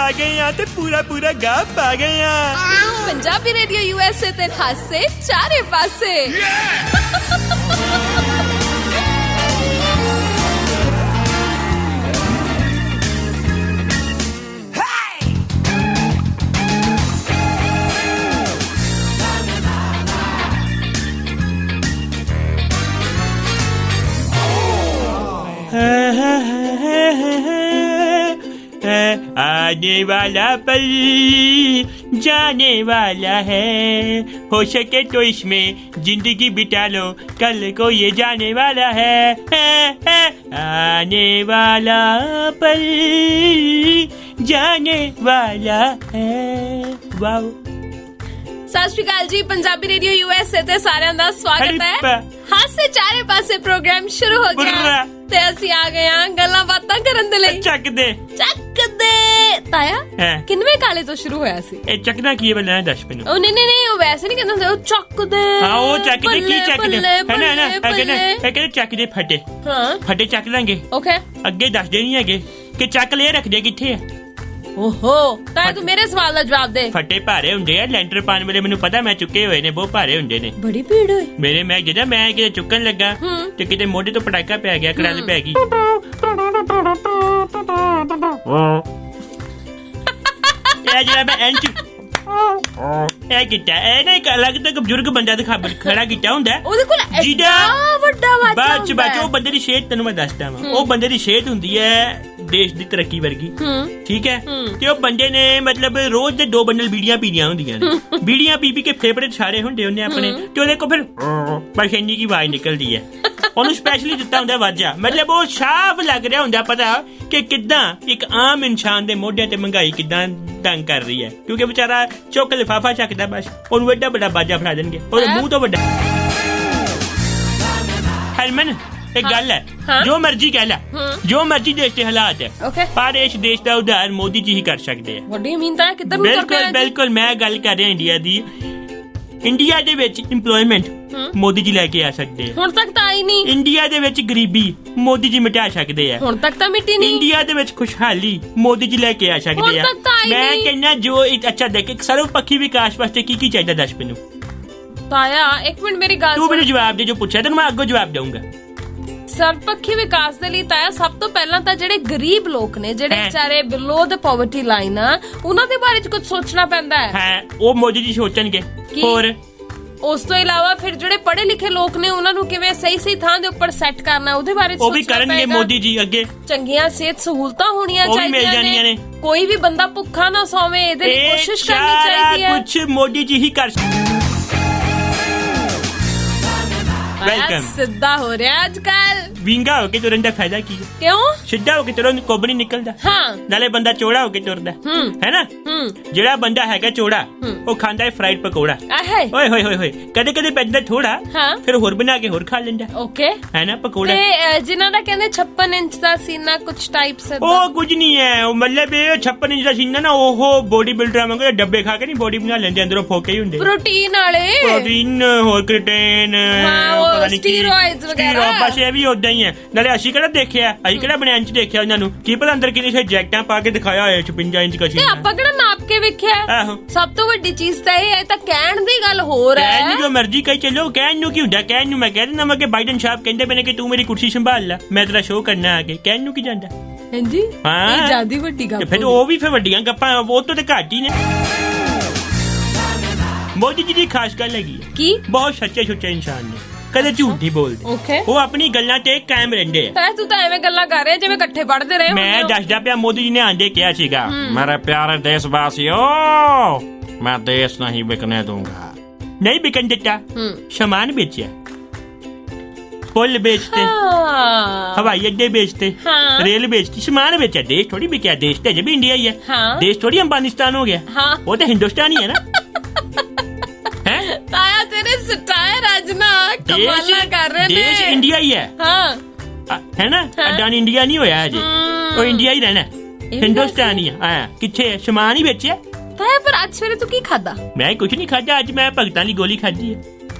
ਆ ਗਏ ਆ ਤੇ ਪੂਰਾ ਪੂਰਾ ਗਾ ਪਾ ਗਏ ਆ। ਪੰਜਾਬੀ ਰੇਡੀਓ USA ਤੇ ਹਾਸੇ ਚਾਰੇ ਪਾਸੇ। आने वाला पल जाने वाला है, हो सके तो इसमें जिंदगी बिता लो, कल को ये जाने वाला है। आने वाला पल जाने वाला है। वाओ। ਸਤਿ ਸ਼੍ਰੀ ਅਕਾਲ ਜੀ। ਪੰਜਾਬੀ ਰੇਡੀਓ USA ਤੇ ਸਾਰਿਆਂ ਦਾ ਸਵਾਗਤ ਹੈ। ਹਾਸੇ ਚਾਰੇ ਪਾਸੇ ਪ੍ਰੋਗਰਾਮ ਸ਼ੁਰੂ ਹੋ ਗਿਆ ਤੇ ਅਸੀਂ ਆ ਗਏ ਆ ਗੱਲਾਂ ਬਾਤਾਂ ਕਰਨ ਦੇ ਲਈ। ਚੱਕ ਦੇ ਤਾਇਆ ਕਿੰਨਵੇਂ ਕਾਲੇ ਤੋਂ ਸ਼ੁਰੂ ਹੋਇਆ ਸੀ ਇਹ? ਚੱਕਣਾ ਕੀ ਹੈ ਦੱਸ ਮੈਨੂੰ। ਉਹ ਨਹੀਂ ਉਹ ਵੈਸੇ ਨਹੀਂ ਕਹਿੰਦਾ, ਉਹ ਚੱਕ ਦੇ। ਹਾਂ ਉਹ ਚੱਕ ਦੇ, ਕੀ ਚੱਕ ਦੇ ਹੈ ਨਾ ਇਹ ਕਹਿੰਦੇ ਚੱਕ ਦੇ ਫੱਟੇ। ਹਾਂ ਫੱਟੇ ਚੱਕ ਲਾਂਗੇ। ਓਕੇ ਅੱਗੇ ਦੱਸਦੇ ਨਹੀਂ ਹੈਗੇ ਕਿ ਚੱਕ ਲੈ ਰੱਖਦੇ ਕਿੱਥੇ ਆ। ਓਹੋ ਤਾਂ ਤੂੰ ਮੇਰੇ ਸਵਾਲ ਦਾ ਜਵਾਬ ਦੇ। ਫੱਟੇ ਭਾਰੇ ਹੁੰਦੇ ਆ, ਲੈਂਟਰ ਪਾਣ ਵੇਲੇ ਮੈਨੂੰ ਪਤਾ, ਮੈਂ ਚੁੱਕੇ ਹੋਏ ਨੇ, ਬਹੁਤ ਭਾਰੇ ਹੁੰਦੇ ਨੇ। ਬੜੀ ਭੀੜ ਹੋਈ ਮੇਰੇ। ਮੈਂ ਕਿਤੇ ਚੁੱਕਣ ਲੱਗਾ ਤੇ ਕਿਤੇ ਮੋਢੇ ਤੋਂ ਪਟਾਕਾ ਪੈ ਗਿਆ, ਕੜਾਲ ਪੈ ਗਈ। ਇਹ ਜਿਹੜਾ ਮੈਂ ਇੰਚ ਇਹ ਕੀਤਾ, ਇਹ ਨਾ ਇੱਕ ਅਲੱਗ ਤੋਂ ਬਜ਼ੁਰਗ ਬੰਦਾ ਖੜਾ ਕੀਤਾ ਹੁੰਦਾ ਉਹਦੇ ਕੋਲ ਜਿਹਦਾ ਵੱਡਾ ਬਾਚ ਉਹ ਬੰਦੇ ਦੀ ਸਿਹਤ, ਤੈਨੂੰ ਮੈਂ ਦੱਸਦਾ ਵਾਂ, ਉਹ ਬੰਦੇ ਦੀ ਸਿਹਤ ਹੁੰਦੀ ਹੈ ਦੇਸ਼ ਦੀ ਤਰੱਕੀ ਵਰਗੀ। ਠੀਕ ਹੈ ਤੇ ਉਹ ਬੰਦੇ ਨੇ ਮਤਲਬ ਰੋਜ਼ ਦੇ 2 ਬੰਡਲ ਬੀੜੀਆਂ ਪੀਣੀਆਂ ਹੁੰਦੀਆਂ ਨੇ। ਬੀੜੀਆਂ ਪੀ ਕੇ ਫੇਫੜੇ ਸਾਰੇ ਹੁੰਦੇ ਉਹਨੇ ਆਪਣੇ, ਤੇ ਉਹਦੇ ਕੋਲ ਫਿਰ ਪਰਛੇਨੀ ਦੀ ਆਵਾਜ਼ ਨਿਕਲਦੀ ਹੈ। ਉਹਨੂੰ ਸਪੈਸ਼ਲੀ ਦਿੱਤਾ ਹੁੰਦਾ ਵਾਜਾ, ਮਤਲਬ ਉਹ ਸਾਫ਼ ਲੱਗ ਰਿਹਾ ਹੁੰਦਾ ਪਤਾ ਕਿ ਕਿੱਦਾਂ ਇੱਕ ਆਮ ਇਨਸਾਨ ਦੇ ਮੋਢਿਆਂ ਤੇ ਮਹਿੰਗਾਈ ਕਿੱਦਾਂ ਤੰਗ ਕਰ ਰਹੀ ਹੈ, ਕਿਉਂਕਿ ਵਿਚਾਰਾ ਚੁੱਕ ਲਿਫਾਫਾ ਚੱਕਦਾ, ਬਸ ਉਹਨੂੰ ਵੱਡਾ ਵੱਡਾ ਬਾਜਾ ਫੜਾ ਦੇਣਗੇ ਉਹਦੇ ਮੂੰਹ ਤੋਂ ਵੱਡਾ। ਹਰਮਨ ਇੱਕ ਗੱਲ ਹੈ, ਜੋ ਮਰਜੀ ਕਹਿ ਲੈ, ਜੋ ਮਰਜੀ ਦੇਸ਼ ਦੇ ਹਾਲਾਤ ਹੈ, ਪਰ ਇਸ ਦੇਸ਼ ਦਾ ਉਧਾਰ ਮੋਦੀ ਜੀ ਹੀ ਕਰ ਸਕਦੇ ਆ। ਬਿਲਕੁਲ ਮੈਂ ਗੱਲ ਕਰ ਰਿਹਾ ਇੰਡੀਆ ਦੀ। ਇੰਡੀਆ ਦੇ ਵਿੱਚ ਇੰਪਲੋਇਮੈਂਟ ਮੋਦੀ ਜੀ ਲੈ ਕੇ ਆ ਸਕਦੇ ਆ। ਹੁਣ ਤੱਕ ਤਾਂ ਆਈ ਨਹੀਂ। ਇੰਡੀਆ ਦੇ ਵਿੱਚ ਗਰੀਬੀ ਮੋਦੀ ਜੀ ਮਿਟਾ ਸਕਦੇ ਆ। ਹੁਣ ਤੱਕ ਤਾਂ ਮਿਟੀ ਨਹੀਂ। ਇੰਡੀਆ ਦੇ ਵਿੱਚ ਖੁਸ਼ਹਾਲੀ ਮੋਦੀ ਜੀ ਲੈ ਕੇ ਆ ਸਕਦੇ ਆ। ਮੈਂ ਕਹਿੰਦਾ ਜੋ ਅੱਛਾ ਦੇਖ, ਇੱਕ ਸਰਵਪੱਖੀ ਵਿਕਾਸ ਵਾਸਤੇ ਕੀ ਕੀ ਚਾਹੀਦਾ ਦੱਸ ਮੈਨੂੰ। ਤਾਇਆ ਇੱਕ ਮਿੰਟ ਮੇਰੀ ਗੱਲ ਤੂੰ ਮੈਨੂੰ ਜਵਾਬ ਦੇ, ਜੋ ਪੁੱਛਿਆ ਤੈਨੂੰ ਮੈਂ ਅੱਗੋਂ ਜਵਾਬ ਦਊਂਗਾ। ਸਰਵਪੱਖੀ ਵਿਕਾਸ ਦੇ ਲਈ ਤਾਇਆ ਸਭ ਤੋਂ ਪਹਿਲਾਂ ਤਾਂ ਜਿਹੜੇ ਗਰੀਬ ਲੋਕ ਨੇ, ਜਿਹੜੇ ਵਿਚਾਰੇ ਬਿਲੋ ਦ ਪਾਵਰਟੀ ਲਾਈਨ ਆ, ਉਹਨਾਂ ਦੇ ਬਾਰੇ ਚ ਕੁਝ ਸੋਚਣਾ ਪੈਂਦਾ ਹੈ। ਉਹ ਮੋਦੀ ਜੀ ਸੋਚਣਗੇ। ਹੋਰ ਉਸ ਤੋਂ ਇਲਾਵਾ ਫਿਰ ਜਿਹੜੇ ਪੜ੍ਹੇ ਲਿਖੇ ਲੋਕ ਨੇ ਉਹਨਾਂ ਨੂੰ ਕਿਵੇਂ ਸਹੀ ਥਾਂ ਦੇ ਉੱਪਰ ਸੈੱਟ ਕਰਨਾ, ਉਹਦੇ ਬਾਰੇ ਉਹ ਵੀ ਕਰਨਗੇ ਮੋਦੀ ਜੀ ਅੱਗੇ। ਚੰਗੀਆਂ ਸਿਹਤ ਸਹੂਲਤਾਂ ਹੋਣੀਆਂ ਚਾਹੀਦੀਆਂ ਨੇ, ਕੋਈ ਵੀ ਬੰਦਾ ਭੁੱਖਾ ਨਾ ਸੌਵੇ, ਇਹਦੇ ਲਈ ਕੋਸ਼ਿਸ਼ ਕਰਨੀ ਚਾਹੀਦੀ ਹੈ। ਕੁਝ ਮੋਦੀ ਜੀ ਹੀ ਕਰ ਸਿੱਧਾ ਹੋ ਰਿਹਾ ਅੱਜ ਕੱਲ। ਵਿੰਗਾ ਹੋ ਕੇ ਤੁਰਨ ਦਾ ਫਾਇਦਾ ਕੀ ਹੈ? ਕਿਉਂ? ਸਿੱਧਾ ਹੋ ਕੇ ਤੁਰਨ ਕੋਬਣੀ ਨਿਕਲਦਾ। ਨਾਲੇ ਬੰਦਾ ਚੌੜਾ ਹੋ ਕੇ ਤੁਰਦਾ ਹੈ ਨਾ। ਜਿਹੜਾ ਬੰਦਾ ਹੈਗਾ ਚੌੜਾ ਉਹ ਖਾਂਦਾ ਹੈ ਫਰਾਈਡ ਪਕੌੜਾ। ਓਏ ਹੋਏ ਹੋਏ ਹੋਏ, ਕਦੇ ਕਦੇ ਪੈਂਦਾ ਥੋੜਾ, ਫਿਰ ਹੋਰ ਬਣਾ ਕੇ ਹੋਰ ਖਾ ਲੈਂਦਾ। ਓਕੇ ਹੈ ਨਾ ਪਕੌੜਾ। ਜਿਨ੍ਹਾਂ ਦਾ ਕਹਿੰਦੇ 56 ਇੰਚ ਦਾ ਸੀਨਾ, ਕੁਝ ਟਾਈਪਸ ਉਹ ਕੁਝ ਨਹੀਂ ਹੈ। ਉਹ ਮਤਲਬ 56 ਇੰਚ ਦਾ ਸੀਨਾ ਨਾ, ਉਹ ਬੋਡੀ ਬਿਲਡਰਾਂ ਵਾਂਗੂ ਡੱਬੇ ਖਾ ਕੇ ਨਹੀਂ ਬੋਡੀ ਬਣਾ ਲੈਂਦੇ, ਅੰਦਰੋਂ ਫੋਕੇ ਹੀ ਹੁੰਦੇ। ਪ੍ਰੋਟੀਨ ਵਾਲੇ, ਪ੍ਰੋਟੀਨ ਹੋਰ ਕ੍ਰੀਟਿਨ, ਸਟੀਰੋਇਡਸ ਵਗੈਰਾ, ਬਸ ਇਹ ਵੀ ਉਦਾਂ ਹੀ ਹੈ। ਨਾਲੇ ਅਸੀਂ ਕਿਹੜਾ ਦੇਖਿਆ, ਅਸੀਂ ਕਿਹੜਾ ਬਣਿਆ ਇੰਚ ਦੇਖਿਆ ਉਹਨਾਂ ਨੂੰ, ਕੀ ਪਤਾ ਅੰਦਰ ਕਿੰਨੇ ਜੈਕਟਾਂ ਪਾ ਕੇ ਦਿਖਾਇਆ ਹੋਇਆ 56 ਇੰਚ ਦਾ ਸੀਨਾ। ਆਪਾਂ ਕਿਹੜਾ ਨਾਪ ਕੇ ਵੇਖਿਆ। ਸਭ ਤੋਂ ਵੱਡੀ ਚੀਜ਼ ਤਾਂ ਇਹ ਹੈ, ਤਾਂ ਕਹਿਣ ਦੀ ਗੱਲ ਹੋਰ ਹੈ। ਕਹਿਣ ਨੂੰ ਜੋ ਮਰਜੀ ਕਹੀ ਚੱਲੋ, ਕਹਿਣ ਨੂੰ ਕੀ ਹੁੰਦਾ। ਕਹਿਣ ਨੂੰ ਮੈਂ ਕਹਿ ਦਿੰਦਾ ਵਾ ਕਿ ਬਾਈਡਨ ਸਾਹਿਬ ਕਹਿੰਦੇ ਪਏ ਨੇ ਕਿ ਤੂੰ ਮੇਰੀ ਕੁਰਸੀ ਸੰਭਾਲ ਲੈ, ਮੈਂ ਤੇਰਾ ਸ਼ੋਅ ਕਰਨਾ ਆ ਕੇ। ਕਹਿਣ ਨੂੰ ਕੀ ਜਾਂਦਾ। ਹਾਂਜੀ ਇਹ ਜਿਆਦਾ ਵੱਡੀ ਗੱਲ। ਫਿਰ ਉਹ ਵੀ ਫਿਰ ਵੱਡੀਆਂ ਗੱਪਾਂ ਉਹ ਤੋਂ ਤੇ ਘੱਟ ਹੀ ਨੇ। ਮੋਦੀ ਜੀ ਦੀ ਖਾਸ ਗੱਲ ਹੈਗੀ ਕੀ, ਬਹੁਤ ਸੱਚੇ ਸੁੱਚੇ ਇਨਸਾਨ ਨੇ, ਕਦੇ ਝੂਠ ਨਹੀਂ ਬੋਲਦੇ। ਉਹ ਆਪਣੀ ਗੱਲਾਂ ਤੇ ਕਾਇਮ ਰਹਿੰਦੇ ਆ। ਤੂੰ ਤਾਂ ਐਵੇਂ ਗੱਲਾਂ ਕਰ ਰਿਹਾ ਜਿਵੇਂ ਇਕੱਠੇ ਪੜ੍ਹਦੇ ਰਹੇ। ਮੈਂ ਦੱਸਦਾ ਪਿਆ, ਮੋਦੀ ਜੀ ਨੇ ਆਂਦੇ ਕਿਹਾ ਸੀਗਾ, ਮੇਰਾ ਪਿਆਰੇ ਦੇਸ਼ ਵਾਸੀਓ, ਮੈਂ ਦੇਸ਼ ਨਹੀਂ ਵਿਕਨੇ ਦੂੰਗਾ। ਨਹੀਂ ਵਿਕਣ ਦਿੱਤਾ, ਸਾਮਾਨ ਵੇਚਿਆ, ਪੁੱਲ ਵੇਚਤੇ, ਹਵਾਈ ਅੱਡੇ ਵੇਚਤੇ, ਰੇਲ ਵੇਚਤੀ, ਸਮਾਨ ਵੇਚਿਆ। ਦੇਸ਼ ਥੋੜੀ ਵਿਕਿਆ, ਦੇਸ਼ ਤੇ ਅਜੇ ਵੀ ਇੰਡੀਆ ਹੀ ਹੈ। ਦੇਸ਼ ਥੋੜੀ ਅੰਬਾਨਿਸਤਾਨ ਹੋ ਗਿਆ, ਉਹ ਤਾਂ ਹਿੰਦੁਸਤਾਨ ਹੀ ਹੈ ਨਾ। ਤਾਇਆ ਤੇਰੇ ਸਟਾਇਰ ਅੱਜ ਨਾ ਕਮਾਲਾਂ ਕਰ ਰਹੇ ਨੇ। ਦੇਸ਼ ਇੰਡੀਆ ਹੀ ਹੈ ਹੈ ਨਾ। ਅਡਾਨੀ ਇੰਡੀਆ ਨਹੀਂ ਹੋਇਆ ਅਜੇ, ਉਹ ਇੰਡੀਆ ਹੀ ਰਹਿਣਾ, ਹਿੰਦੁਸਤਾਨ ਹੀ ਹੈ। ਕਿੱਥੇ ਸਮਾਨ ਹੀ ਵੇਚਿਆ। ਤਾਇਆ ਪਰ ਅੱਜ ਸਵੇਰੇ ਤੂੰ ਕੀ ਖਾਦਾ? ਮੈਂ ਕੁਝ ਨਹੀਂ ਖਾਦਾ ਅੱਜ, ਮੈਂ ਭਗਤਾਂ ਦੀ ਗੋਲੀ ਖਾਧੀ ਹੈ।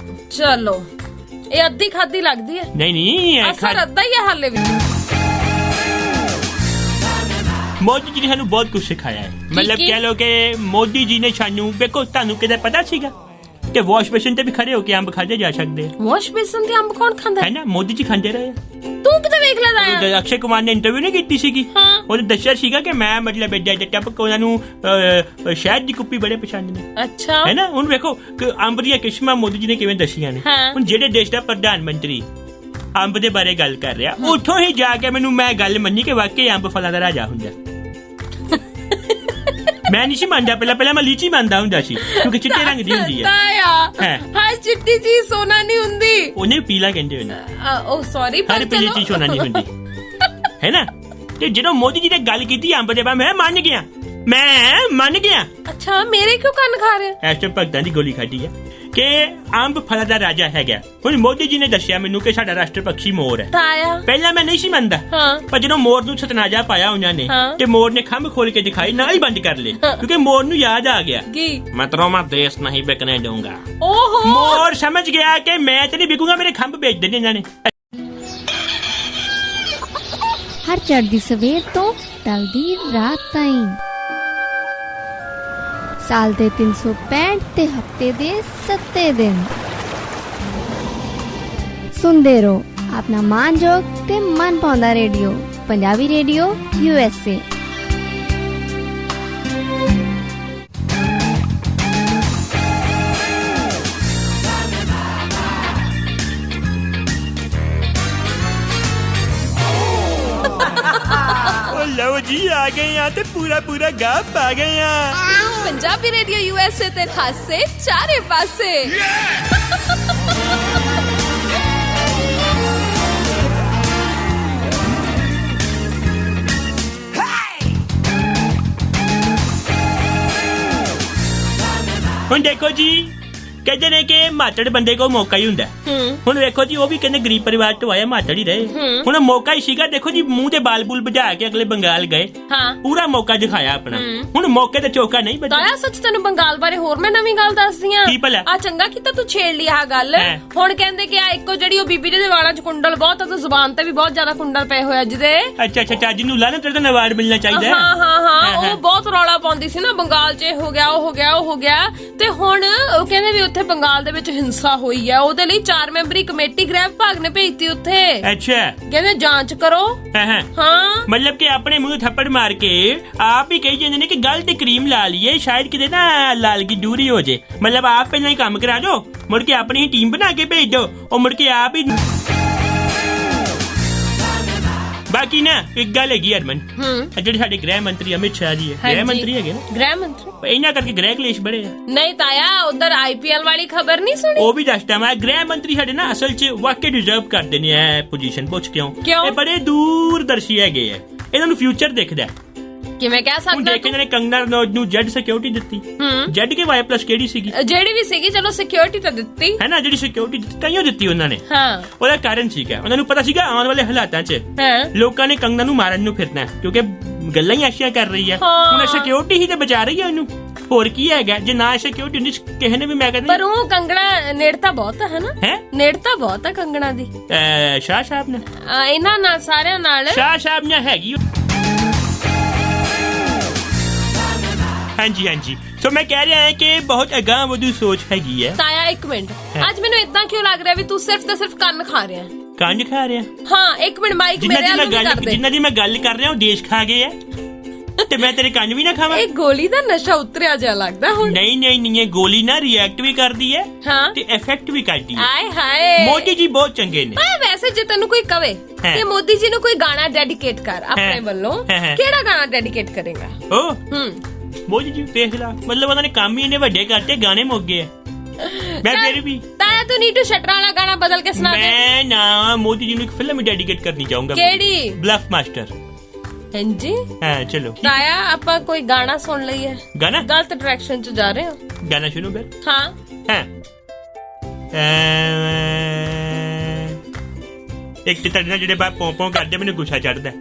ਚਲੋ ਇਹ ਅੱਧੀ ਖਾਦੀ ਲੱਗਦੀ ਹੈ। ਨਹੀਂ ਅਸਰ ਅੱਧਾ ਹੀ ਹੈ ਹਾਲੇ ਵੀ। ਮੋਦੀ ਜੀ ਨੇ ਸਾਨੂੰ ਬਹੁਤ ਕੁਝ ਸਿਖਾਇਆ ਹੈ। ਮਤਲਬ ਕਹਿ ਲੋ ਕਿ ਮੋਦੀ ਜੀ ਨੇ ਸਾਨੂੰ ਵੇਖੋ, ਤੁਹਾਨੂੰ ਕਿਤੇ ਪਤਾ ਸੀਗਾ ਕਿ ਵਾਸ਼ ਬੇਸਿਨ ਤੇ ਵੀ ਖੜੇ ਹੋ ਕੇ ਅੰਬ ਖਾਦੇ ਜਾ ਸਕਦੇ। ਵਾਸ਼ ਬੇਸਿਨ ਤੇ ਅੰਬ ਕੌਣ ਖਾਂਦਾ ਹੈ ਨਾ? ਮੋਦੀ ਜੀ ਖਾਂਦੇ ਰਹੇ। ਤੂੰ ਕਿਤੇ ਵੇਖ ਲੈ ਜਾਇਆ? ਅਕਸ਼ੇ ਕੁਮਾਰ ਨੇ ਇੰਟਰਵਿਊ ਨਹੀਂ ਕੀਤੀ ਸੀਗੀ, ਉਹਨੇ ਦੱਸਿਆ ਸੀਗਾ ਕਿ ਮੈਂ ਮਤਲਬ ਏਦਾਂ ਟੱਪ ਉਹਨਾਂ ਨੂੰ ਸ਼ਹਿਦ ਦੀ ਕੁੱਪੀ ਬੜੇ ਪਸੰਦ ਨੇ। ਅੱਛਾ, ਹੈ ਨਾ? ਹੁਣ ਵੇਖੋ ਕਿ ਅੰਬ ਦੀਆਂ ਕਿਸਮਾਂ ਮੋਦੀ ਜੀ ਨੇ ਕਿਵੇਂ ਦੱਸੀਆਂ ਨੇ। ਹੁਣ ਜਿਹੜੇ ਦੇਸ਼ ਦਾ ਪ੍ਰਧਾਨ ਮੰਤਰੀ ਅੰਬ ਦੇ ਬਾਰੇ ਗੱਲ ਕਰ ਰਿਹਾ, ਉੱਥੋਂ ਹੀ ਜਾ ਕੇ ਮੈਂ ਗੱਲ ਮੰਨੀ ਕਿ ਵਾਕਈ ਅੰਬ ਫਲਾਂ ਦਾ ਰਾਜਾ ਹੁੰਦਾ। ਮੈਂ ਨਹੀਂ ਸੀ ਮੰਨਦਾ, ਪਹਿਲਾਂ ਮੈਂ ਲੀਚੀ ਮੰਨਦਾ ਹੁੰਦਾ ਸੀ ਕਿਉਂਕਿ ਚਿੱਟੇ ਰੰਗ ਦੀ ਹੁੰਦੀ ਹੈ। ਹਾਂ, ਚਿੱਟੀ ਚੀਜ਼ ਸੋਨਾ ਨਹੀਂ ਹੁੰਦੀ, ਉਹਨੇ ਪੀਲਾ ਕਹਿੰਦੇ ਨੇ। ਓ ਸੌਰੀ, ਹਰ ਪੀਲੀ ਚੀਜ਼ ਸੋਨਾ ਨਹੀਂ ਹੁੰਦੀ, ਹੈ ਨਾ? ਤੇ ਜਦੋਂ ਮੋਦੀ ਜੀ ਨੇ ਗੱਲ ਕੀਤੀ ਅੰਬ ਦੇ ਬਾਰੇ, ਮੈਂ ਮੰਨ ਗਿਆ। ਅੱਛਾ, ਮੇਰੇ ਕਿਉਂ ਕੰਨ ਖਾ ਰਹੇ? ਐਸ ਤੇ ਭਗਤਾਂ ਦੀ ਗੋਲੀ ਖਾਧੀ ਹੈ ਕਿ ਅੰਬ ਫਲਾਂ ਦਾ ਰਾਜਾ ਹੈਗਾ। ਹੁਣ ਮੋਦੀ ਜੀ ਨੇ ਦੱਸਿਆ ਮੈਨੂੰ ਕਿ ਸਾਡਾ ਰਾਸ਼ਟਰ ਪਕਸ਼ੀ ਮੋਰ ਹੈ। ਪਹਿਲਾਂ ਮੈਂ ਨਹੀਂ ਸੀ ਮੰਨਦਾ, ਪਰ ਜਦੋਂ ਮੋਰ ਨੂੰ ਸਤਨਾਜਾ ਪਾਇਆ ਉਹਨਾਂ ਨੇ ਤੇ ਮੋਰ ਨੇ ਖੰਭ ਖੋਲ ਕੇ ਦਿਖਾਈ, ਨਾ ਹੀ ਬੰਦ ਕਰ ਲਏ ਕਿਉਂਕਿ ਮੋਰ ਨੂੰ ਯਾਦ ਆ ਗਿਆ ਮਤਲਬ ਮੈਂ ਦੇਸ਼ ਨਹੀਂ ਵਿਕਣੇ ਦਊਂਗਾ। ਮੋਰ ਸਮਝ ਗਿਆ ਕਿ ਮੈਂ ਤੇ ਨਹੀਂ ਵਿਕੂੰਗਾ, ਮੇਰੇ ਖੰਭ ਵੇਚ ਦੇਣੇ ਇਹਨਾਂ ਨੇ। ਹਰ ਚੜ੍ਹਦੀ ਸਵੇਰ ਤੋਂ ਢਲਦੀ ਰਾਤ ਤਾਈਂ, ਸਾਲ ਦੇ 365 ਤੇ ਹਫਤੇ ਦੇ 7 ਦਿਨ ਸੁਣਦੇ ਰਹੋ ਆਪਣਾ ਮਾਨਯੋਗ ਤੇ ਮਨ ਪਾਉਂਦਾ ਰੇਡੀਓ, ਪੰਜਾਬੀ ਰੇਡੀਓ USA। ਲਓ ਜੀ, ਆ ਗਏ ਆ ਤੇ ਪੂਰਾ ਗਾ ਪਾ ਗਏ ਆ। ਪੰਜਾਬੀ ਰੇਡੀਓ USA ਤੇ ਹਾਸੇ ਚਾਰੇ ਪਾਸੇ। ਹੁਣ ਦੇਖੋ ਜੀ, ਕਹਿੰਦੇ ਨੇ ਕਿ ਮਾਤੜ ਬੰਦੇ ਕੋ ਮੌਕਾ ਹੀ ਹੁੰਦਾ। ਹੁਣ ਵੇਖੋ ਜੀ, ਉਹ ਵੀ ਕਹਿੰਦੇ ਗਰੀਬ ਪਰਿਵਾਰ ਤੋਂ ਆਇਆ, ਮਾਤੜ ਹੀ ਰਹੇ। ਹੁਣ ਮੌਕਾ ਹੀ ਸੀਗਾ। ਦੇਖੋ ਜੀ, ਮੂੰਹ ਤੇ ਬਾਲ ਬੁਲ ਬੁਝਾ ਕੇ ਅਗਲੇ ਬੰਗਾਲ ਗਏ, ਪੂਰਾ ਮੌਕਾ ਦਿਖਾਇਆ ਆਪਣਾ। ਹੁਣ ਮੌਕੇ ਤੇ ਚੌਕਾ ਨਹੀਂ ਬਚਿਆ। ਸੱਚ, ਤੈਨੂੰ ਬੰਗਾਲ ਬਾਰੇ ਹੋਰ ਮੈਂ ਨਵੀਂ ਗੱਲ ਦੱਸਦੀ ਆ। ਕੀ ਭਲਾ? ਆ ਚੰਗਾ ਕੀਤਾ ਤੂੰ ਛੇੜ ਲਈ ਆਹ ਗੱਲ। ਹੁਣ ਕਹਿੰਦੇ ਕਿ ਆ ਇੱਕੋ ਜਿਹੜੀ ਉਹ ਬੀਬੀ ਦੇ ਵਾਲਾਂ 'ਚ ਕੁੰਡਲ ਬਹੁਤ ਆ, ਤੇ ਜ਼ੁਬਾਨ ਤੇ ਵੀ ਬਹੁਤ ਜ਼ਿਆਦਾ ਕੁੰਡਲ ਪਏ ਹੋਏ ਅੱਜ ਦੇ। ਅੱਛਾ, ਚਾਚੀ ਨੂੰ ਲਾਣਾ ਤੇਰੇ ਤੋਂ ਅਵਾਰਡ ਮਿਲਣਾ ਚਾਹੀਦਾ। ਹਾਂ, ਉਹ ਬਹੁਤ ਰੌਲਾ ਪਾਉਂਦੀ ਸੀ ਨਾ, ਬੰਗਾਲ 'ਚ ਹੋ ਗਿਆ। ਤੇ ਹੁਣ ਉਹ ਕਹਿੰਦੇ ਵੀ ਉੱਥੇ ਬੰਗਾਲ ਦੇ ਵਿੱਚ ਹਿੰਸਾ ਹੋਈ ਹੈ, ਉਹਦੇ ਲਈ 4 ਮੈਂਬਰੀ ਕਮੇਟੀ ਗ੍ਰਹਿ ਵਿਭਾਗ ਨੇ ਭੇਜਤੀ ਉੱਥੇ। ਅੱਛਾ, ਕਹਿੰਦੇ ਜਾਂਚ ਕਰੋ। ਹਾਂ, ਮਤਲਬ ਕਿ ਆਪਣੇ ਮੂੰਹ ਥੱਪੜ ਮਾਰ ਕੇ ਆਪ ਹੀ ਕਹੀ ਜਾਂਦੇ ਨੇ ਕਿ ਗੱਲ ਤੇ ਕਰੀਮ ਲਾ ਲਈਏ, ਸ਼ਾਇਦ ਕਿਤੇ ਨਾ ਲਾਲਗੀ ਦੂਰੀ ਹੋ ਜੇ। ਮਤਲਬ ਆਪ ਪਹਿਲਾਂ ਹੀ ਕੰਮ ਕਰਾ ਦੋ, ਮੁੜ ਕੇ ਆਪਣੀ ਹੀ ਟੀਮ ਬਣਾ ਕੇ ਭੇਜ ਦੋ, ਉਹ ਮੁੜ ਕੇ ਆਪ ਹੀ। ਬਾਕੀ ਨਾ ਇੱਕ ਗੱਲ ਹੈਗੀ ਹਰਮਨ, ਜਿਹੜੇ ਸਾਡੇ ਗ੍ਰਹਿ ਮੰਤਰੀ ਅਮਿਤ ਸ਼ਾਹ ਜੀ ਹੈ, ਗ੍ਰਹਿ ਮੰਤਰੀ ਹੈਗੇ ਨਾ, ਗ੍ਰਹਿ ਮੰਤਰੀ, ਇਹਨਾਂ ਕਰਕੇ ਗ੍ਰਹਿ ਕਲੇਸ਼ ਬੜੇ ਆ। ਨਹੀਂ ਤਾਇਆ, ਉਧਰ IPL ਵਾਲੀ ਖਬਰ ਨਹੀਂ ਸੁਣੀ? ਉਹ ਵੀ ਦੱਸਦਾ ਮੈਂ। ਗ੍ਰਹਿ ਮੰਤਰੀ ਸਾਡੇ ਨਾ ਅਸਲ 'ਚ ਵਾਕਈ ਡਿਜ਼ਰਵ ਕਰਦੇ ਨੇ ਇਹ ਪੋਜੀਸ਼ਨ। ਪੁੱਛ ਕਿਉਂ? ਇਹ ਬੜੇ ਦੂਰਦਰਸ਼ੀ ਹੈਗੇ ਆ, ਇਹਨਾਂ ਨੂੰ ਫਿਊਚਰ ਦਿਖਦਾ। ਕਿਵੇਂ ਕਹਿ ਸਕਦਾ? ਦੇਖੇ ਨੇ ਕੰਗਨਾ ਰਣੌਤ ਨੂੰ ਜੱਡ ਸਿਕਿਉਰਿਟੀ ਦਿੱਤੀ। ਜੱਡ ਕੇ ਵਾਈ ਪਲੱਸ ਕਿਹੜੀ ਸੀਗੀ? ਜਿਹੜੀ ਵੀ ਸੀਗੀ, ਚਲੋ ਸਿਕਿਉਰਿਟੀ ਤਾਂ ਦਿੱਤੀ ਹੈ ਨਾ। ਜਿਹੜੀ ਸਿਕਿਉਰਿਟੀ ਦਿੱਤੀ ਤਾਈਓ ਦਿੱਤੀ ਉਹਨਾਂ ਨੇ। ਉਹਦਾ ਕਾਰਨ ਸੀਗਾ, ਉਹਨਾਂ ਨੂੰ ਪਤਾ ਸੀਗਾ ਆਉਣ ਵਾਲੇ ਹਾਲਾਤਾਂ 'ਚ ਲੋਕਾਂ ਨੇ ਕੰਗਨਾ ਨੂੰ ਮਾਰਨ ਨੂੰ ਫਿਰਨਾ, ਕਿਉਂਕਿ ਗੱਲਾਂ ਹੀ ਐਸੀਆਂ ਕਰ ਰਹੀ ਹੈ। ਹੁਣ ਸਿਕਿਉਰਿਟੀ ਹੀ ਤੇ ਬਚਾ ਰਹੀ ਹੈ ਉਹਨੂੰ, ਹੋਰ ਕੀ ਹੈਗਾ? ਜੇ ਨਾ ਸਿਕਿਉਰਿਟੀ ਹੁੰਦੀ ਕਿਸੇ ਨੇ ਵੀ, ਮੈਂ ਕਹਿੰਦਾ। ਪਰ ਉਹ ਕੰਗਣਾ ਨੇੜਤਾ ਬਹੁਤ ਹੈ ਨਾ, ਨੇੜਤਾ ਬਹੁਤ ਹੈ ਕੰਗਣਾ ਦੀ ਸ਼ਾਹ ਸਾਹਿਬ ਨੇ ਇਹਨਾਂ ਨਾਲ, ਸਾਰਿਆਂ ਨਾਲ। ਸ਼ਾਹ ਸਾਹਿਬ ਨੇ ਹੈਗੀ। ਹਾਂਜੀ, ਸੋ ਮੈਂ ਕਹਿ ਰਿਹਾ ਹਾਂ ਕਿ ਬਹੁਤ ਅਗਾਂਹ ਵਧੂ ਸੋਚ ਹੈਗੀ ਹੈ। ਤਾਇਆ ਇੱਕ ਮਿੰਟ, ਅੱਜ ਮੈਨੂੰ ਇਦਾਂ ਕਿਉਂ ਲੱਗ ਰਿਹਾ ਵੀ ਤੂੰ ਸਿਰਫ ਤੇ ਸਿਰਫ ਕੰਨ ਖਾ ਰਿਹਾ? ਕੰਨ ਖਾ ਰਿਹਾ? ਹਾਂ, ਇੱਕ ਮਿੰਟ, ਮਾਈਕ ਮੇਰੇ ਵੱਲ ਨੂੰ ਕਰ ਦੇ। ਜਿੰਨਾ ਦੀ ਮੈਂ ਗੱਲ ਕਰ ਰਿਹਾ ਉਹ ਦੇਸ਼ ਖਾ ਗਏ ਆ, ਤੇ ਮੈਂ ਤੇਰੇ ਕੰਨ ਵੀ ਨਾ ਖਾਵਾਂ? ਇਹ ਗੋਲੀ ਦਾ ਨਸ਼ਾ ਉਤਰਿਆ ਜਿਹਾ ਲੱਗਦਾ ਹੁਣ। ਨਹੀਂ, ਇਹ ਗੋਲੀ ਨਾ ਰਿਐਕਟ ਵੀ ਕਰਦੀ ਹੈ ਤੇ ਇਫੈਕਟ ਵੀ ਕਰਦੀ ਹੈ। ਆਏ ਹਾਏ, ਮੋਦੀ ਜੀ ਬਹੁਤ ਚੰਗੇ ਨੇ। ਵੈਸੇ ਜੇ ਤੈਨੂੰ ਕੋਈ ਕਵੇ ਕਿ ਮੋਦੀ ਜੀ ਨੂੰ ਕੋਈ ਗਾਣਾ ਡੈਡੀਕੇਟ ਕਰ ਆਪਣੇ ਵੱਲੋਂ, ਕਿਹੜਾ ਗਾਣਾ ਡੈਡੀਕੇਟ ਕਰੇਗਾ? ਮੋਦੀ ਜੀ ਦੇਖ ਲਾ, ਮਤਲਬ ਉਹਨਾਂ ਨੇ ਕੰਮ ਹੀ ਇੰਨੇ ਵੱਡੇ ਕਰਤੇ, ਗਾਣੇ ਮੁੱਕ ਗਏ। ਮੈਂ ਫਿਰ ਵੀ ਤਾਇਆ ਤੂੰ ਨੀਟੂ ਸ਼ਟਰਾਂ ਵਾਲਾ ਗਾਣਾ ਬਦਲ ਕੇ ਸੁਣਾ ਦੇ। ਮੈਂ ਨਾ ਮੋਦੀ ਜੀ ਨੂੰ ਇੱਕ ਫਿਲਮ ਡੈਡੀਕੇਟ ਕਰਨੀ ਚਾਹੂੰਗਾ। ਕਿਹੜੀ? Bluff master. ਹਾਂਜੀ, ਚਲੋ ਤਾਇਆ ਆਪਾਂ ਕੋਈ ਗਾਣਾ ਸੁਣ ਲਈਏ। ਗਾਣਾ? ਗਲਤ ਡਾਇਰੈਕਸ਼ਨ 'ਚ ਜਾ ਰਹੇ ਹੋ। ਗਾਣਾ ਸੁਣੋ ਫਿਰ। ਹਾਂ, ਇੱਕ ਤੇ ਤੁਹਾਡੇ ਨਾਲ ਜਿਹੜੇ ਬਾਹਰ ਪੌਂ ਕਰਦੇ ਮੈਨੂੰ ਗੁੱਸਾ ਚੜਦਾ।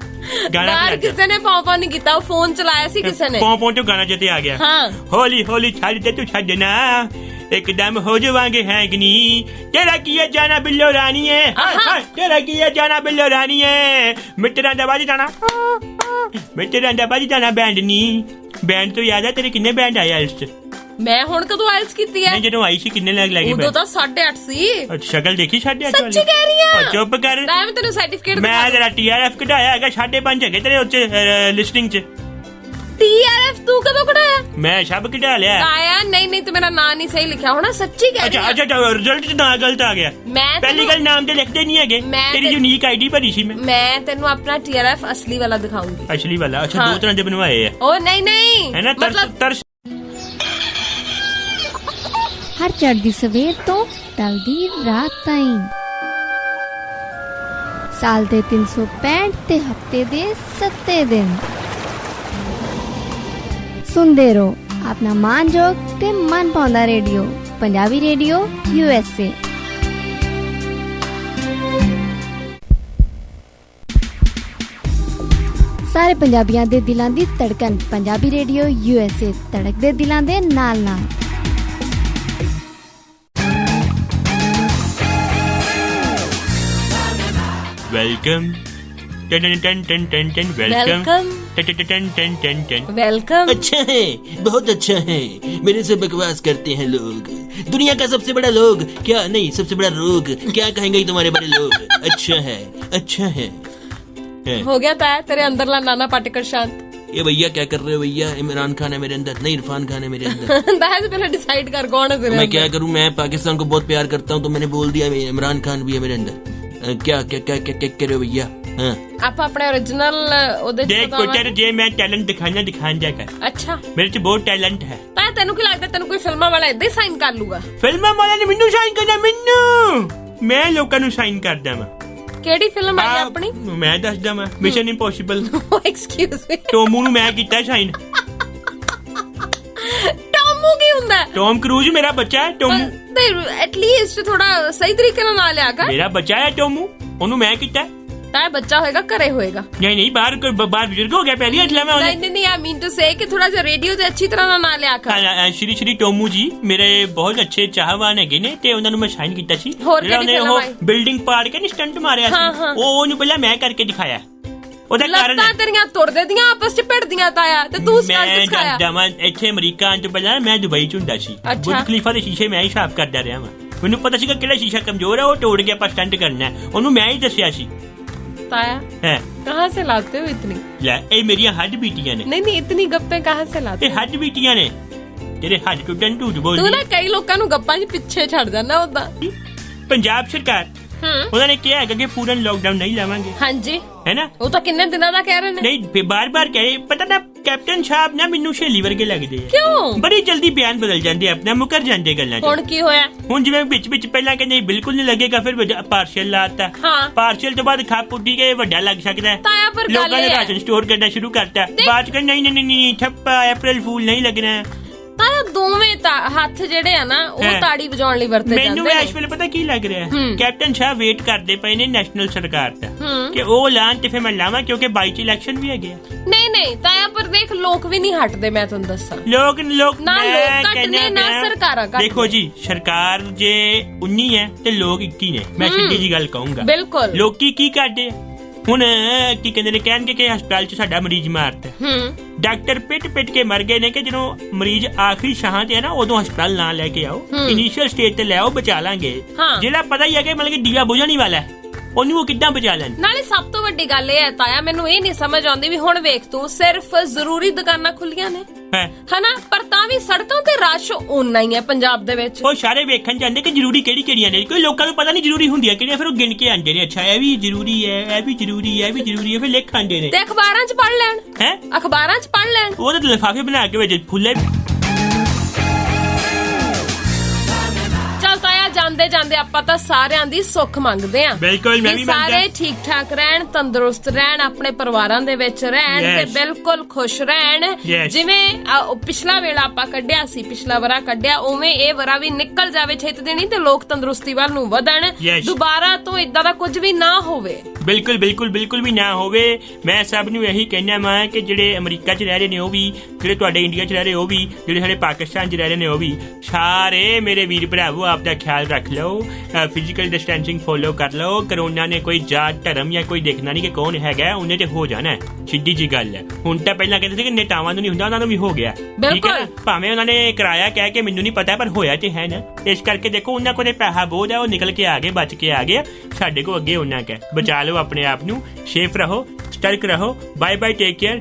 ਗਾਣਾ ਕਿਸੇ ਨੇ ਪੌਂ ਨਹੀਂ ਕੀਤਾ, ਉਹ ਫੋਨ ਚਲਾਇਆ ਸੀ ਕਿਸੇ ਨੇ। ਪੌਂ ਚੋਂ ਗਾਣਾ ਜਿੱਤੇ ਆ ਗਿਆ। ਹੌਲੀ ਹੌਲੀ ਛੱਡ ਦੇ ਤੂੰ ਛੱਡਣਾ, ਇੱਕਦਮ ਹੋ ਜਾਵਾਂਗੇ ਹੈਗਨੀ, ਤੇਰਾ ਕੀ ਹੈ ਜਾਣਾ ਬਿੱਲੋ ਰਾਣੀਏ, ਤੇਰਾ ਕੀ ਹੈ ਜਾਣਾ ਬਿੱਲੋ ਰਾਣੀਏ, ਮਿੱਤਰਾਂ ਦਾ ਬਾਜੀ ਜਾਣਾ। ਮੈਂ ਤੇਰਾ ਆਂਦਾ ਭਾਜੀ ਜਾਣਾ ਬੈਂਡ ਨਹੀਂ ਬੈਂਡ ਤੋਂ ਯਾਦ ਆ ਤੇਰੇ ਕਿੰਨੇ ਬੈਂਡ ਆਏ ਆਇਲਸ ਚ ਮੈਂ ਹੁਣ ਕਦੋਂ ਆਇਲਸ ਕੀਤੀ ਹੈ ਨਹੀਂ ਜਦੋਂ ਆਈ ਸੀ ਕਿੰਨੇ ਲੱਗ ਲੱਗੇ ਉਦੋਂ ਤਾਂ 8.5 ਸੀ ਸ਼ਕਲ ਦੇਖੀ 8.5 ਵਾਲੀ ਸੱਚੀ ਕਹਿ ਰਹੀ ਆ ਚੁੱਪ ਕਰ ਮੈਂ ਤੈਨੂੰ ਸਰਟੀਫਿਕੇਟ ਮੈਂ ਤੇਰਾ TRF ਕਢਾਇਆ ਹੈਗਾ 5.5 ਹੈਗੇ ਤੇਰੇ ਉੱਚ ਲਿਸਟਿੰਗ ਚ TRF ਤੂੰ ਕਦੋਂ ਕਢਾਇਆ ਮੈਂ ਸਭ ਕਢਾ ਲਿਆ ਆਇਆ ਨਹੀਂ ਤੇ ਮੇਰਾ ਨਾਂ ਨਹੀਂ ਸਹੀ ਲਿਖਿਆ ਹੋਣਾ ਸੱਚੀ ਕਹਿ ਰਹੀ ਅੱਛਾ ਰਿਜ਼ਲਟ ਚ ਨਾ ਗਲਤ ਆ ਗਿਆ ਮੈਂ ਪਹਿਲੀ ਗੱਲ ਨਾਮ ਤੇ ਲਿਖਦੇ ਨਹੀਂ ਹੈਗੇ ਤੇਰੀ ਯੂਨੀਕ ਆਈਡੀ ਭਰੀ ਸੀ ਮੈਂ ਤੈਨੂੰ ਆਪਣਾ TRF ਅਸਲੀ ਵਾਲਾ ਦਿਖਾਉਂਗੀ ਅਸਲੀ ਵਾਲਾ ਅੱਛਾ ਦੋ ਤਰ੍ਹਾਂ ਦੇ ਬਣਵਾਏ ਆ ਉਹ ਨਹੀਂ ਹੈ ਨਾ ਤਰਸ ਹਰ ਚੜ੍ਹਦੀ ਸਵੇਰ ਤੋਂ ਢਲਦੀ ਰਾਤ ਤਾਈਂ ਸਾਲ ਦੇ 365 ਤੇ ਹਫਤੇ ਦੇ 7 ਦਿਨ ਸੁਣਦੇ ਰਹੋ ਆਪਣਾ ਮਾਨਯੋਗ ਤੇ ਮਨ ਪਾਉਂਦਾ ਰੇਡੀਓ ਪੰਜਾਬੀ ਰੇਡੀਓ USA। ਸਾਰੇ ਪੰਜਾਬੀਆਂ ਦੇ ਦਿਲਾਂ ਦੀ ਧੜਕਨ ਪੰਜਾਬੀ ਰੇਡੀਓ USA ਧੜਕਦੇ ਦਿਲਾਂ ਦੇ ਨਾਲ ਨਾਲ। वेलकम वेलकम अच्छा है बहुत अच्छा है मेरे से बकवास करते हैं लोग दुनिया का सबसे बड़ा लोग क्या नहीं सबसे बड़ा रोग क्या कहेंगे तुम्हारे बड़े लोग अच्छा है हो गया था तेरे अंदर ला नाना पाटेकर शांत ये भैया क्या कर रहे हो भैया इमरान खान है मेरे अंदर नहीं इरफान खान है मेरे अंदर पहले डिसाइड कर कौन है तेरे मैं क्या करूं मैं पाकिस्तान को बहुत प्यार करता हूं तो मैंने बोल दिया इमरान खान भी है मेरे अंदर क्या क्या क्या क्या क्या कर रहे हो भैया आप अपने ओरिजिनल देख पुੱਤਰ ਜੇ ਮੈਂ ਟੈਲੈਂਟ ਦਿਖਾਣ ਜਾ ਕਰ ਅੱਛਾ ਮੇਰੇ ਚ ਬਹੁਤ ਟੈਲੈਂਟ ਹੈ ਤਾਂ ਤੈਨੂੰ ਕੀ ਲੱਗਦਾ ਤੈਨੂੰ ਕੋਈ ਫਿਲਮਾਂ ਵਾਲਾ ਇਦਾਂ ਹੀ ਸਾਈਨ ਕਰ ਲੂਗਾ ਫਿਲਮਾਂ ਵਾਲਾ ਨੇ ਮੈਨੂੰ ਸਾਈਨ ਕਰਨਾ ਮੈਨੂੰ ਮੈਂ ਲੋਕਾਂ ਨੂੰ ਸਾਈਨ ਕਰਦਾ ਮੈਂ ਕਿਹੜੀ ਫਿਲਮ ਆਈ ਆਪਣੀ ਮੈਂ ਦੱਸਦਾ ਮੈਂ ਮਿਸ਼ਨ ਇੰਪੋਸੀਬਲ ਐਕਸਕਿਊਜ਼ ਮੀ ਟੋਮੂ ਨੂੰ ਮੈਂ ਕੀਤਾ ਸਾਈਨ ਟੋਮੂ ਕੀ ਹੁੰਦਾ ਟੋਮ ਕਰੂਜ਼ ਮੇਰਾ ਬੱਚਾ ਹੈ ਟੋਮੂ ਐਟਲੀਸਟ ਥੋੜਾ ਸਹੀ ਤਰੀਕੇ ਨਾਲ ਨਾ ਲਿਆ ਕਰ ਮੇਰਾ ਬੱਚਾ ਹੈ ਟੋਮੂ ਉਹਨੂੰ ਮੈਂ ਕੀਤਾ ਤਾਂ ਬੱਚਾ ਹੋਏਗਾ ਘਰੇ ਹੋਏਗਾ ਨਹੀਂ ਬਾਹਰ ਬਜ਼ੁਰਗ ਹੋ ਗਿਆ ਪਹਿਲੀ ਅਜਲਾ ਮੈਂ ਨਹੀਂ ਆਈ ਮੀਨ ਟੂ ਸੇ ਕਿ ਥੋੜਾ ਜਿਹਾ ਰੇਡੀਓ ਤੇ ਅੱਛੀ ਤਰ੍ਹਾਂ ਨਾ ਲਿਆ ਕਰ ਸ਼੍ਰੀ ਟੋਮੂ ਜੀ ਮੇਰੇ ਬਹੁਤ ਅੱਛੇ ਚਾਹਵਾਨ ਹੈਗੇ ਨੇ ਤੇ ਉਹਨਾਂ ਨੂੰ ਮੈਂ ਸਾਈਨ ਕੀਤਾ ਸੀ ਉਹਨੇ ਉਹ ਬਿਲਡਿੰਗ ਪਾੜ ਕੇ ਸਟੰਟ ਮਾਰਿਆ ਸੀ ਉਹਨੂੰ ਪਹਿਲਾਂ ਮੈਂ ਕਰਕੇ ਦਿਖਾਇਆ ਉਹਦਾ ਕਾਰਨ ਲੱਤਾਂ ਤੇਰੀਆਂ ਤੁਰਦੇ ਦੀਆਂ ਆਪਸ ਚ ਭਿੜਦੀਆਂ ਤਾਇਆ ਤੇ ਤੂੰ ਸਟੰਟ ਸਿਖਾਇਆ ਮੈਂ ਇੱਥੇ ਅਮਰੀਕਾ ਆਉਣ ਤੋਂ ਪਹਿਲਾਂ ਮੈਂ ਦੁਬਈ ਚ ਹੁੰਦਾ ਸੀ ਬੁਰਜ ਖਲੀਫਾ ਦੇ ਸ਼ੀਸ਼ੇ ਮੈਂ ਹੀ ਸਾਫ਼ ਕਰਦਾ ਰਿਹਾ ਮੈਂ ਮੈਨੂੰ ਪਤਾ ਸੀਗਾ ਕਿਹੜਾ ਸ਼ੀਸ਼ਾ ਕਮਜ਼ੋਰ ਹੈ ਉਹ ਤੋੜ ਕੇ ਆਪਾਂ ਸਟੰਟ ਕਰਨਾ ਉਹਨੂੰ ਮੈਂ ਹੀ ਦੱਸਿਆ ਸੀ ताया है कहाँ से लाते हो इतनी ये मेरी हड्ड बीटियां ने नहीं इतनी गप्पे कहाँ से लाते हड्ड बीटियां ने तेरे हड्ड टूटन झूठ बोल तू ना कई लोगों ਨੂੰ ਗੱਪਾਂ 'ਚ ਪਿੱਛੇ ਛੱਡ ਜਾਂਦਾ ਉਦਾਂ ਪੰਜਾਬ ਸਰਕਾਰ ਉਹਨਾਂ ਨੇ ਕਿਹਾ ਹੈਗਾ ਕਿ ਪੂਰਨ ਲੋਕਡਾਊਨ ਨਹੀਂ ਲਾਵਾਂਗੇ ਹਾਂਜੀ ਹੈ ਨਾ ਉਹ ਤਾਂ ਕਿੰਨੇ ਦਿਨਾਂ ਦਾ ਕਹਿ ਰਹੇ ਨੇ ਨਹੀਂ ਬਾਰ-ਬਾਰ ਕਹੇ ਪਤਾ ਨਾ ਕੈਪਟਨ ਸਾਹਿਬ ਨਾ ਮੈਨੂੰ ਸ਼ੇਲੀ ਵਰਗੇ ਲੱਗਦੇ ਆ ਕਿਉਂ ਬੜੀ ਜਲਦੀ ਬਿਆਨ ਬਦਲ ਜਾਂਦੇ ਆਪਣਾ ਮੁਕਰ ਜਾਂਦੇ ਗੱਲਾਂ ਹੁਣ ਕੀ ਹੋਇਆ ਹੁਣ ਜਿਵੇਂ ਵਿੱਚ ਪਹਿਲਾਂ ਕਹਿੰਦੇ ਬਿਲਕੁਲ ਨਹੀਂ ਲੱਗੇਗਾ ਫਿਰ ਪਾਰਸ਼ਲ ਲਾਤਾ ਪਾਰਸ਼ਲ ਤੋਂ ਬਾਅਦ ਖਾ ਪੁੱਟੀ ਕੇ ਵੱਡਾ ਲੱਗ ਸਕਦਾ ਹੈ ਲੋਕਾਂ ਨੇ ਰਾਸ਼ਨ ਸਟੋਰ ਕਰਨਾ ਸ਼ੁਰੂ ਕਰਤਾ ਬਾਅਦ ਚ ਨਹੀਂ ਠੱਪਾ ਅਪ੍ਰੈਲ ਫੂਲ ਨਹੀਂ ਲੱਗਣਾ ਤਾਂ ਦੋਵੇਂ ਹੱਥ ਜਿਹੜੇ ਆ ਨਾ ਉਹ ਤਾੜੀ ਵਜਾਉਣ ਲਈ ਵਰਤੇ ਜਾਂਦੇ ਨੇ ਮੈਨੂੰ ਇਸ ਵੇਲੇ ਪਤਾ ਕੀ ਲੱਗ ਰਿਹਾ ਕੈਪਟਨ ਸਾਹਿਬ ਵੇਟ ਕਰਦੇ ਪਏ ਨੇ ਨੈਸ਼ਨਲ ਸਰਕਾਰ ਦਾ ਕਿ ਉਹ ਲਾਣ ਤੇ ਫਿਰ ਮੈਂ ਲਾਵਾਂ ਕਿਉਂਕਿ 22 ਚ ਇਲੈਕਸ਼ਨ ਵੀ ਹੈਗੇ ਨਹੀਂ ਤਾਇਆ ਪਰ ਦੇਖ ਲੋਕ ਵੀ ਨਹੀਂ ਹਟਦੇ ਮੈਂ ਤੁਹਾਨੂੰ ਦੱਸਾਂ ਲੋਕ ਨਾ ਲੋਕ ਘੱਟ ਨੇ ਨਾ ਸਰਕਾਰਾਂ ਘੱਟ ਦੇਖੋ ਜੀ ਸਰਕਾਰ ਜੇ 19 ਹੈ ਤੇ ਲੋਕ 21 ਨੇ ਮੈਂ ਸਿੱਧੀ ਜੀ ਗੱਲ ਕਹੂੰਗਾ ਬਿਲਕੁਲ ਲੋਕੀ ਕੀ ਕਰਦੇ ਹੁਣ ਕੀ ਕਹਿੰਦੇ ਨੇ ਕਹਿਣਗੇ ਕਿ ਹਸਪਤਾਲ ਚ ਸਾਡਾ ਮਰੀਜ਼ ਮਾਰਤਾ ਡਾਕਟਰ ਪਿੱਟ ਕੇ ਮਰ ਗਏ ਨੇ ਕਿ ਜਦੋਂ ਮਰੀਜ਼ ਆਖਰੀ ਸਾਹਾਂ ਤੇ ਹੈ ਨਾ ਉਦੋਂ ਹਸਪਤਾਲ ਨਾ ਲੈ ਕੇ ਆਓ ਇਨੀਸ਼ੀਅਲ ਸਟੇਜ ਤੇ ਲੈ ਆਓ ਬਚਾ ਲਾਂਗੇ ਜਿਹੜਾ ਪਤਾ ਹੀ ਹੈ ਕਿ ਮਤਲਬ ਕਿ ਦੀਵਾ ਬੁਝਣ ਹੀ ਵਾਲਾ ਉਹਨੂੰ ਉਹ ਕਿੱਦਾਂ ਬਚਾ ਲੈਣ ਨਾਲੇ ਸਭ ਤੋਂ ਵੱਡੀ ਗੱਲ ਇਹ ਹੈ ਤਾਇਆ ਮੈਨੂੰ ਇਹ ਨਹੀਂ ਸਮਝ ਆਉਂਦੀ ਵੀ ਹੁਣ ਵੇਖ ਤੂੰ ਸਿਰਫ ਜ਼ਰੂਰੀ ਦੁਕਾਨਾਂ ਖੁੱਲੀਆਂ ਨੇ ਹਨਾ ਪਰ ਤਾਂ ਵੀ ਸੜਕਾਂ ਤੇ ਰਸ਼ ਓਨਾ ਹੀ ਹੈ ਪੰਜਾਬ ਦੇ ਵਿੱਚ ਉਹ ਸਾਰੇ ਵੇਖਣ ਜਾਂਦੇ ਕਿ ਜ਼ਰੂਰੀ ਕਿਹੜੀਆਂ ਨੇ ਕੋਈ ਲੋਕਾਂ ਨੂੰ ਪਤਾ ਨਹੀਂ ਜ਼ਰੂਰੀ ਹੁੰਦੀਆਂ ਕਿਹੜੀਆਂ ਫਿਰ ਉਹ ਗਿਣ ਕੇ ਆਂਦੇ ਨੇ ਅੱਛਾ ਇਹ ਵੀ ਜ਼ਰੂਰੀ ਹੈ ਇਹ ਵੀ ਜ਼ਰੂਰੀ ਹੈ ਇਹ ਵੀ ਜ਼ਰੂਰੀ ਹੈ ਫਿਰ ਲਿਖ ਆਂਦੇ ਨੇ ਤੇ ਅਖਬਾਰਾਂ 'ਚ ਪੜ੍ਹ ਲੈਣ ਅਖਬਾਰਾਂ 'ਚ ਪੜ੍ਹ ਲੈਣ ਉਹ ਤਾਂ ਲਿਫਾਫੇ ਬਣਾ ਕੇ ਵਿੱਚ ਫੁੱਲੇ ਜਾਂਦੇ ਆਪਾਂ ਤਾਂ ਸਾਰਿਆਂ ਦੀ ਸੁੱਖ ਮੰਗਦੇ ਆਂ ਬਿਲਕੁਲ ਮੈਂ ਵੀ ਮੰਗਦਾ ਸਾਰੇ ਠੀਕ ਠਾਕ ਰਹਿਣ ਤੰਦਰੁਸਤ ਰਹਿਣ ਆਪਣੇ ਪਰਿਵਾਰਾਂ ਦੇ ਵਿੱਚ ਰਹਿਣ ਤੇ ਬਿਲਕੁਲ ਖੁਸ਼ ਰਹਿਣ ਜਿਵੇਂ ਪਿਛਲਾ ਵੇਲਾ ਆਪਾਂ ਕੱਢਿਆ ਸੀ ਪਿਛਲਾ ਵਰਾ ਕੱਢਿਆ ਉਵੇਂ ਇਹ ਵਰਾ ਵੀ ਨਿਕਲ ਜਾਵੇ ਛੇਤੀ ਦੇਣੀ ਤੇ ਲੋਕ ਤੰਦਰੁਸਤੀ ਵੱਲ ਨੂੰ ਵਧਣ ਦੁਬਾਰਾ ਤੋਂ ਇਦਾਂ ਦਾ ਕੁਝ ਵੀ ਨਾ ਹੋਵੇ ਬਿਲਕੁਲ ਵੀ ਨਾ ਹੋਵੇ ਮੈਂ ਸਭ ਨੂੰ ਇਹੀ ਕਹਿਣਾ ਮੈਂ ਕਿ ਜਿਹੜੇ ਅਮਰੀਕਾ 'ਚ ਰਹਿ ਰਹੇ ਨੇ ਉਹ ਵੀ ਜਿਹੜੇ ਤੁਹਾਡੇ ਇੰਡੀਆ 'ਚ ਰਹਿ ਰਹੇ ਉਹ ਵੀ ਜਿਹੜੇ ਸਾਡੇ ਪਾਕਿਸਤਾਨ 'ਚ ਰਹਿ ਰਹੇ ਨੇ ਉਹ ਵੀ ਸਾਰੇ ਮੇਰੇ ਵੀਰ ਭਰਾਵੋ ਆਪ ਦਾ ਖਿਆਲ ਰੱਖ ਰੱਖ ਲਓ, ਫਿਜ਼ੀਕਲ ਡਿਸਟੈਂਸਿੰਗ ਫੋਲੋ ਕਰ ਲਓ। ਕਰੋਨਾ ਨੇ ਕੋਈ ਜਾਤ ਧਰਮ ਜਾਂ ਕੋਈ ਦੇਖਣਾ ਨਹੀਂ ਕਿ ਕੌਣ ਹੈਗਾ, ਉਹਨੇ ਤੇ ਹੋ ਜਾਣਾ, ਸਿੱਧੀ ਜੀ ਗੱਲ ਹੈ। ਹੁਣ ਤਾਂ ਪਹਿਲਾਂ ਕਹਿੰਦੇ ਸੀ ਕਿ ਨੇਤਾਵਾਂ ਨੂੰ ਨਹੀਂ ਹੁੰਦਾ, ਉਹਨਾਂ ਨੂੰ ਵੀ ਹੋ ਗਿਆ, ਠੀਕ ਹੈ ਨਾ। ਭਾਵੇਂ ਉਹਨਾਂ ਨੇ ਕਰਾਇਆ ਕਹਿ ਕੇ ਮੈਨੂੰ ਨਹੀਂ ਪਤਾ, ਪਰ ਹੋਇਆ ਤੇ ਹੈ ਨਾ। ਇਸ ਕਰਕੇ ਦੇਖੋ ਉਹਨਾਂ ਕੋਲ ਪੈਸਾ ਬਹੁਤ ਹੈ, ਉਹ ਨਿਕਲ ਕੇ ਆ ਗਏ, ਬਚ ਕੇ ਆ ਗਏ। ਸਾਡੇ ਕੋਲ ਅੱਗੇ ਉਹਨਾਂ ਕਹਿ ਬਚਾ ਲਓ ਆਪਣੇ ਆਪ ਨੂੰ, ਸੇਫ ਰਹੋ, ਸਤਰਕ ਰਹੋ। Bye bye, take care.